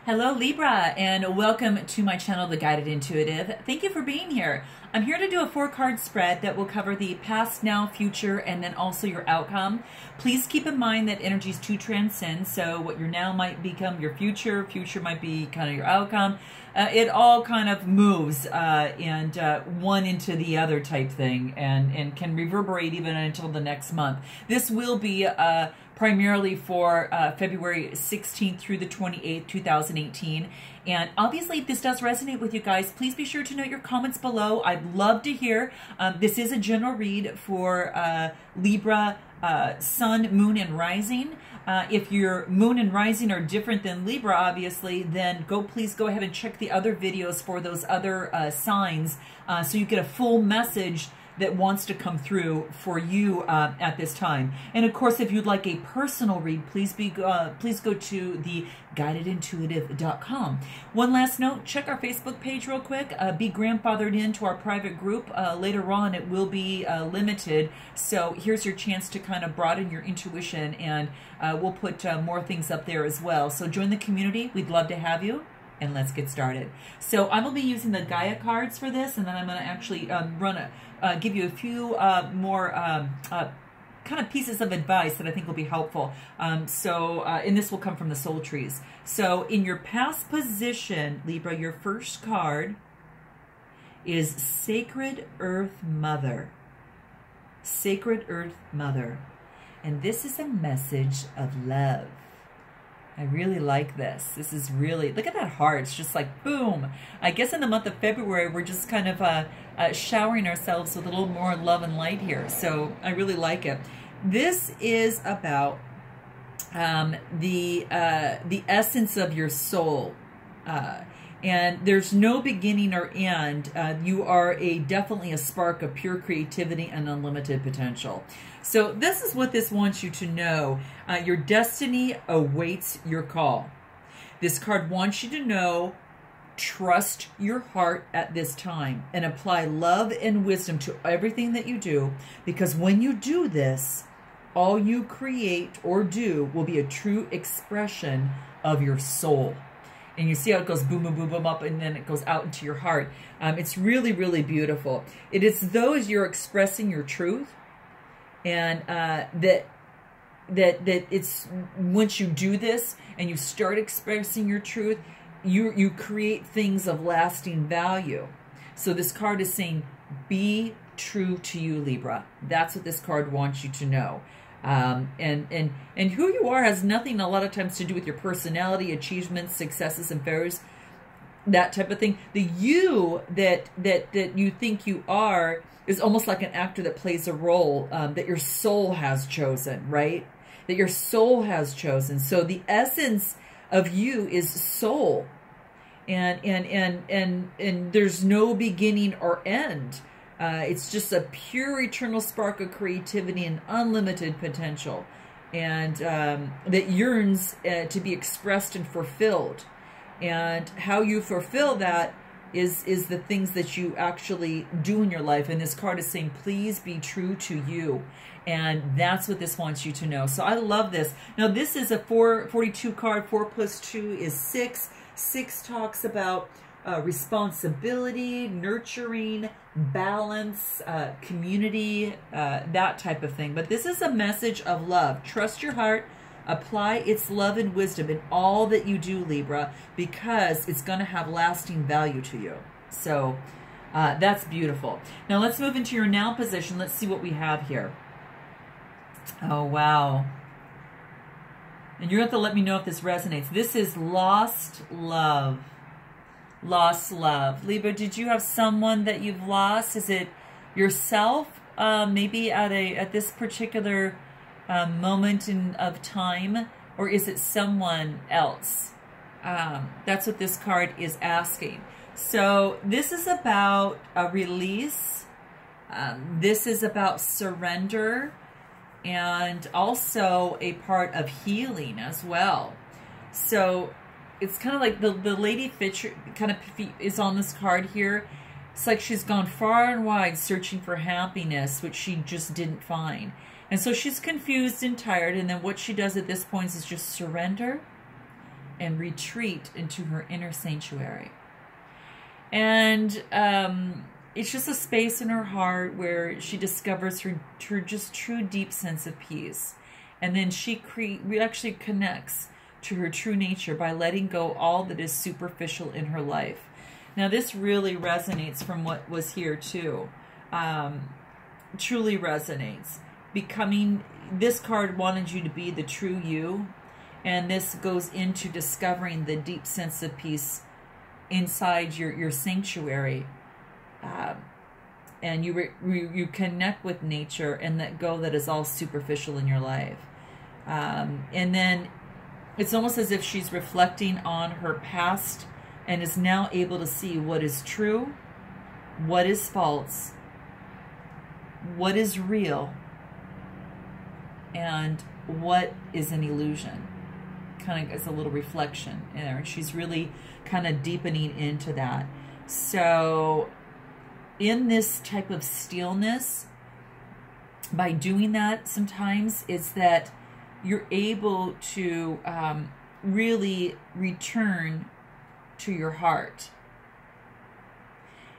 Hello Libra, and welcome to my channel, The Guided Intuitive. Thank you for being here. I'm here to do a 4-card spread that will cover the past, now, future, and then also your outcome. Please keep in mind that energies do transcend, so what your now might become your future, future might be kind of your outcome. It all kind of moves and one into the other type thing, and can reverberate even until the next month. This will be primarily for February 16th through the 28th, 2018. And obviously, if this does resonate with you guys, please be sure to note your comments below. I'd love to hear. This is a general read for Libra, Sun, Moon, and Rising. If your Moon and Rising are different than Libra, obviously, then please go ahead and check the other videos for those other signs so you get a full message that wants to come through for you at this time. And of course, if you'd like a personal read, please go to the guidedintuitive.com. One last note, check our Facebook page real quick. Be grandfathered into our private group. Later on, it will be limited. So here's your chance to kind of broaden your intuition, and we'll put more things up there as well. So join the community. We'd love to have you. And let's get started. So I will be using the Gaia cards for this, and then I'm going to actually give you a few more kind of pieces of advice that I think will be helpful. And this will come from the soul trees. So in your past position, Libra, your first card is Sacred Earth Mother. Sacred Earth Mother. And this is a message of love. I really like this. This is really, look at that heart. It's just like, boom. I guess in the month of February, we're just kind of showering ourselves with a little more love and light here. So I really like it. This is about the essence of your soul. And there's no beginning or end. You are definitely a spark of pure creativity and unlimited potential. So this is what this wants you to know. Your destiny awaits your call. This card wants you to know, trust your heart at this time and apply love and wisdom to everything that you do, because when you do this, all you create or do will be a true expression of your soul. And you see how it goes boom, boom, boom, boom up, and then it goes out into your heart. It's really, really beautiful. It is though as you're expressing your truth, and that it's once you do this and you start expressing your truth, you create things of lasting value. So this card is saying, be true to you, Libra. That's what this card wants you to know. And who you are has nothing a lot of times to do with your personality, achievements, successes, and failures, that type of thing. The you that you think you are is almost like an actor that plays a role that your soul has chosen, right? That your soul has chosen. So the essence of you is soul, and there's no beginning or end. It's just a pure eternal spark of creativity and unlimited potential, and that yearns to be expressed and fulfilled. And how you fulfill that is the things that you actually do in your life. And this card is saying, please be true to you. And that's what this wants you to know. So I love this. Now this is a 42 card. 4 plus 2 is 6. 6 talks about responsibility, nurturing, balance, community, that type of thing. But this is a message of love. Trust your heart. Apply its love and wisdom in all that you do, Libra, because it's going to have lasting value to you. So that's beautiful. Now let's move into your now position. Let's see what we have here. Oh, wow. And you're going to have to let me know if this resonates. This is lost love. Lost love. Libra, did you have someone that you've lost? Is it yourself? Maybe at this particular moment of time, or is it someone else? That's what this card is asking. So this is about a release. This is about surrender, and also a part of healing as well. So it's kind of like the lady Fitcher kind of is on this card here. It's like she's gone far and wide searching for happiness, which she just didn't find. And so she's confused and tired, and then what she does at this point is just surrender and retreat into her inner sanctuary. And it's just a space in her heart where she discovers her just true deep sense of peace. And then she actually connects to her true nature by letting go all that is superficial in her life. Now, this really resonates from what was here too. Truly resonates. This card wanted you to be the true you, and this goes into discovering the deep sense of peace inside your sanctuary, and you connect with nature and let go that is all superficial in your life. And then it's almost as if she's reflecting on her past and is now able to see what is true, what is false, what is real, and what is an illusion. Kind of as a little reflection in there. And she's really kind of deepening into that. So in this type of stillness, by doing that, sometimes it's that you're able to really return to your heart.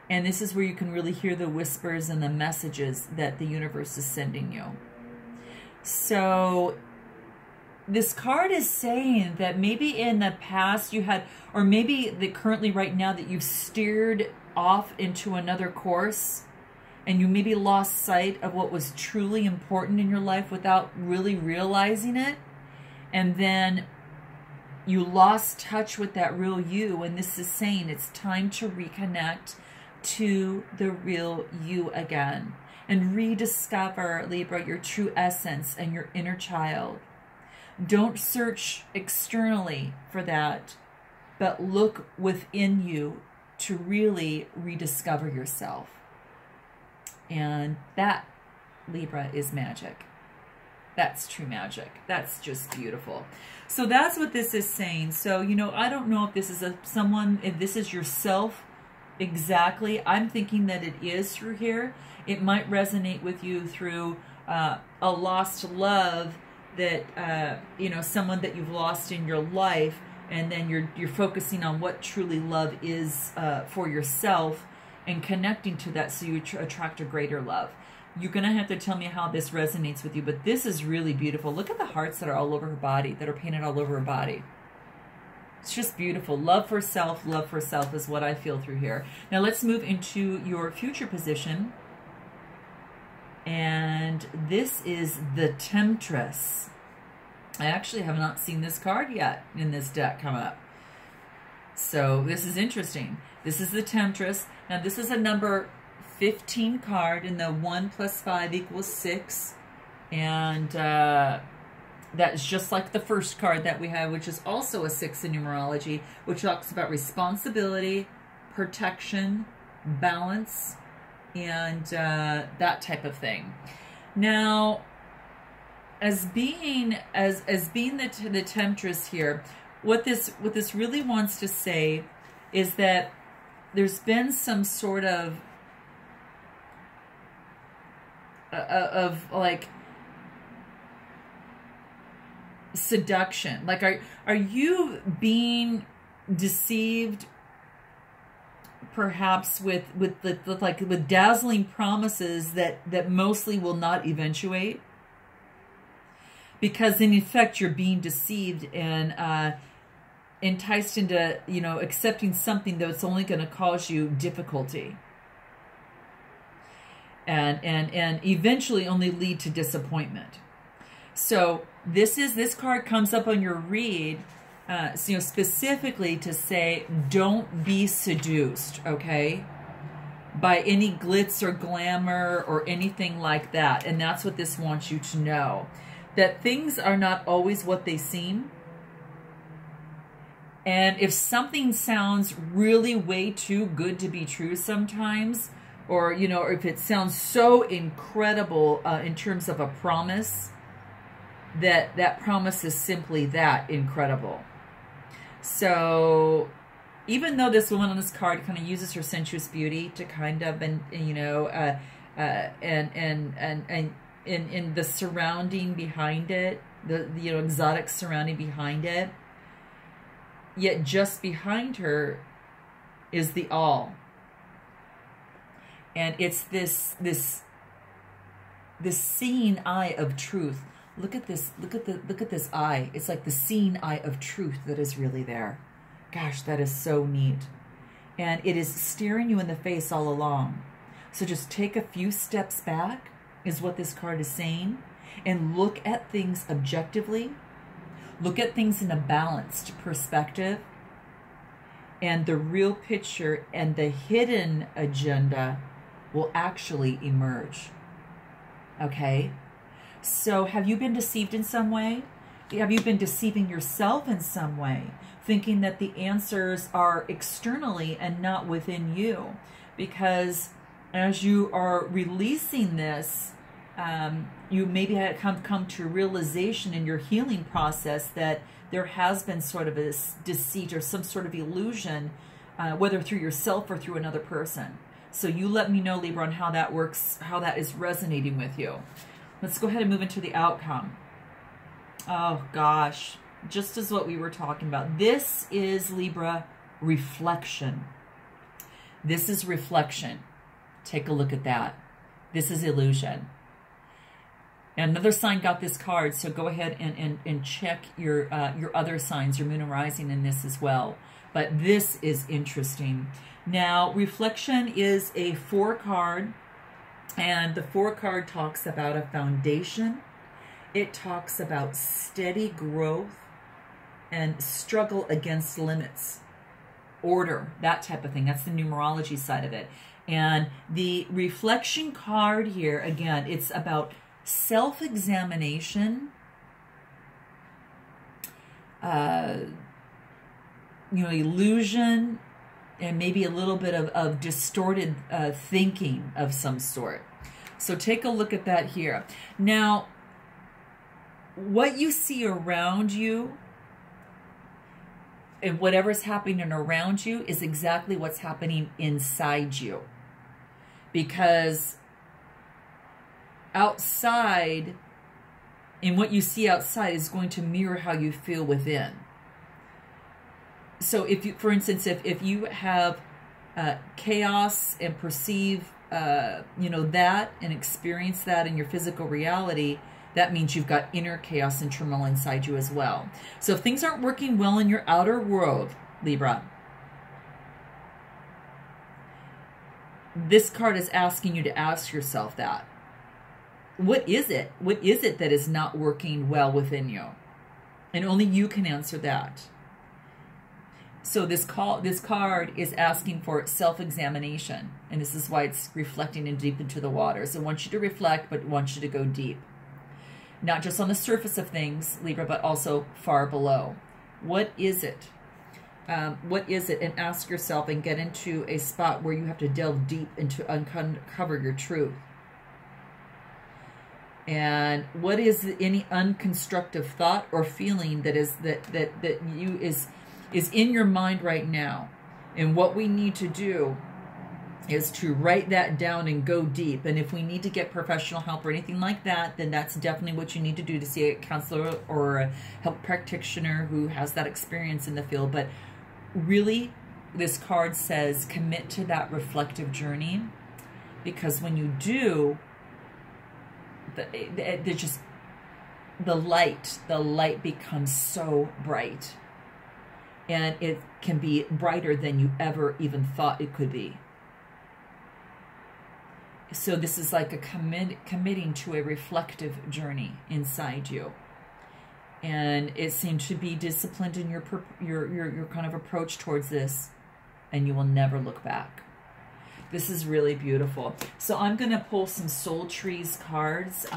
And this is where you can really hear the whispers and the messages that the universe is sending you. So this card is saying that maybe in the past you had, or maybe that currently right now that you've steered off into another course and you maybe lost sight of what was truly important in your life without really realizing it. And then you lost touch with that real you. And this is saying it's time to reconnect to the real you again and rediscover, Libra, your true essence and your inner child. Don't search externally for that, but look within you to really rediscover yourself. And that, Libra, is magic. That's true magic. That's just beautiful. So that's what this is saying. So, you know, I don't know if this is if this is yourself exactly. I'm thinking that it is through here. It might resonate with you through a lost love that, you know, someone that you've lost in your life, and then you're focusing on what truly love is for yourself and connecting to that so you attract a greater love. You're going to have to tell me how this resonates with you, but this is really beautiful. Look at the hearts that are all over her body, that are painted all over her body. It's just beautiful. Love for self is what I feel through here. Now let's move into your future position. And this is the Temptress. I actually have not seen this card yet in this deck come up. So this is interesting. This is the Temptress. Now this is a number 15 card, and the 1 + 5 = 6. And that's just like the first card that we have, which is also a 6 in numerology, which talks about responsibility, protection, balance, and that type of thing. Now, as being the Temptress here, what this really wants to say is that there's been some sort of like seduction. Like, are you being deceived perhaps with dazzling promises that mostly will not eventuate? Because in effect you're being deceived and enticed into, you know, accepting something that's only going to cause you difficulty and eventually only lead to disappointment. So this card comes up on your read, so, you know, specifically to say, don't be seduced, okay, by any glitz or glamour or anything like that. And that's what this wants you to know, that things are not always what they seem. And if something sounds really way too good to be true sometimes, or, you know, or if it sounds so incredible in terms of a promise, that promise is simply that incredible. So even though this woman on this card kind of uses her sensuous beauty to kind of, and you know, and in the surrounding behind it, the you know, exotic surrounding behind it, yet just behind her is the all. And it's this seeing eye of truth. Look at this, look at this eye. It's like the seeing eye of truth that is really there. Gosh, that is so neat. And it is staring you in the face all along. So just take a few steps back, is what this card is saying, and look at things objectively. Look at things in a balanced perspective, and the real picture and the hidden agenda will actually emerge. Okay? So have you been deceived in some way? Have you been deceiving yourself in some way, thinking that the answers are externally and not within you? Because as you are releasing this, you maybe have come to a realization in your healing process that there has been sort of a deceit or some sort of illusion, whether through yourself or through another person. So you let me know, Libra, on how that works, how that is resonating with you. Let's go ahead and move into the outcome. Oh, gosh. Just as what we were talking about. This is, Libra, reflection. This is reflection. Take a look at that. This is illusion. And another sign got this card, so go ahead and check your other signs, your moon and rising in this as well. But this is interesting. Now, reflection is a 4 card, and the 4 card talks about a foundation. It talks about steady growth and struggle against limits, order, that type of thing. That's the numerology side of it. And the reflection card here, again, it's about self-examination, illusion, and maybe a little bit of distorted thinking of some sort. So take a look at that here. Now, what you see around you and whatever's happening around you is exactly what's happening inside you. Because outside, and what you see outside is going to mirror how you feel within. So if you, for instance, if you have chaos and perceive, that and experience that in your physical reality, that means you've got inner chaos and turmoil inside you as well. So if things aren't working well in your outer world, Libra, this card is asking you to ask yourself that. What is it? What is it that is not working well within you? And only you can answer that. So this card is asking for self-examination. And this is why it's reflecting in deep into the waters. It wants you to reflect, but it wants you to go deep. Not just on the surface of things, Libra, but also far below. What is it? What is it? And ask yourself and get into a spot where you have to delve deep into uncover your truth. And what is any unconstructive thought or feeling that is is in your mind right now? And what we need to do is to write that down and go deep. And if we need to get professional help or anything like that, then that's definitely what you need to do, to see a counselor or a health practitioner who has that experience in the field. But really, this card says commit to that reflective journey, because when you do, there's just the light becomes so bright, and it can be brighter than you ever even thought it could be. So this is like a committing to a reflective journey inside you. And it seems to be disciplined in your kind of approach towards this, and you will never look back. This is really beautiful. So I'm going to pull some Soul Trees cards,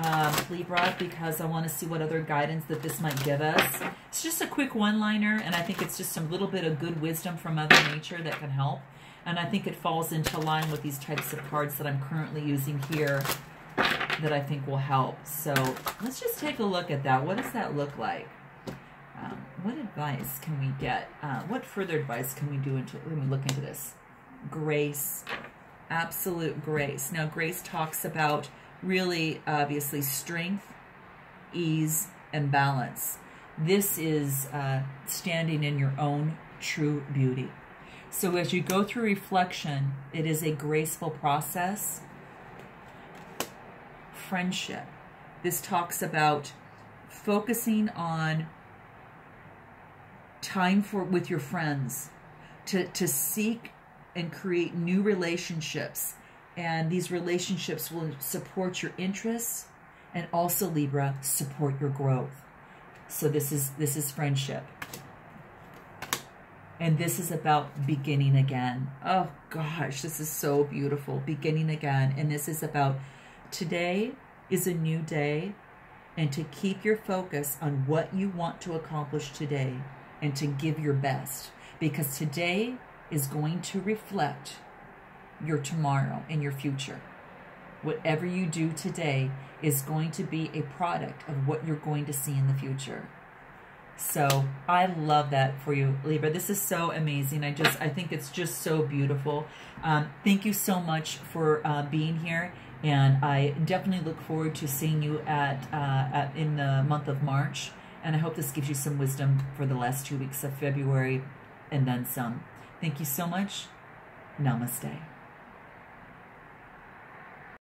Libra, because I want to see what other guidance that this might give us. It's just a quick one-liner, and I think it's just a little bit of good wisdom from Mother Nature that can help. And I think it falls into line with these types of cards that I'm currently using here that I think will help. So let's just take a look at that. What does that look like? What advice can we get? What further advice can we do? Let me look into this. Grace. Absolute grace. Now, grace talks about really, obviously, strength, ease, and balance. This is standing in your own true beauty. So as you go through reflection, it is a graceful process. Friendship. This talks about focusing on time with your friends, to seek and create new relationships. And these relationships will support your interests and also, Libra, support your growth. So this is friendship. And this is about beginning again. Oh gosh, this is so beautiful. Beginning again. And this is about today is a new day, and to keep your focus on what you want to accomplish today and to give your best. Because today is going to reflect your tomorrow and your future. Whatever you do today is going to be a product of what you're going to see in the future. So I love that for you, Libra. This is so amazing. I think it's just so beautiful. Thank you so much for being here. And I definitely look forward to seeing you in the month of March. And I hope this gives you some wisdom for the last 2 weeks of February and then some. Thank you so much. Namaste.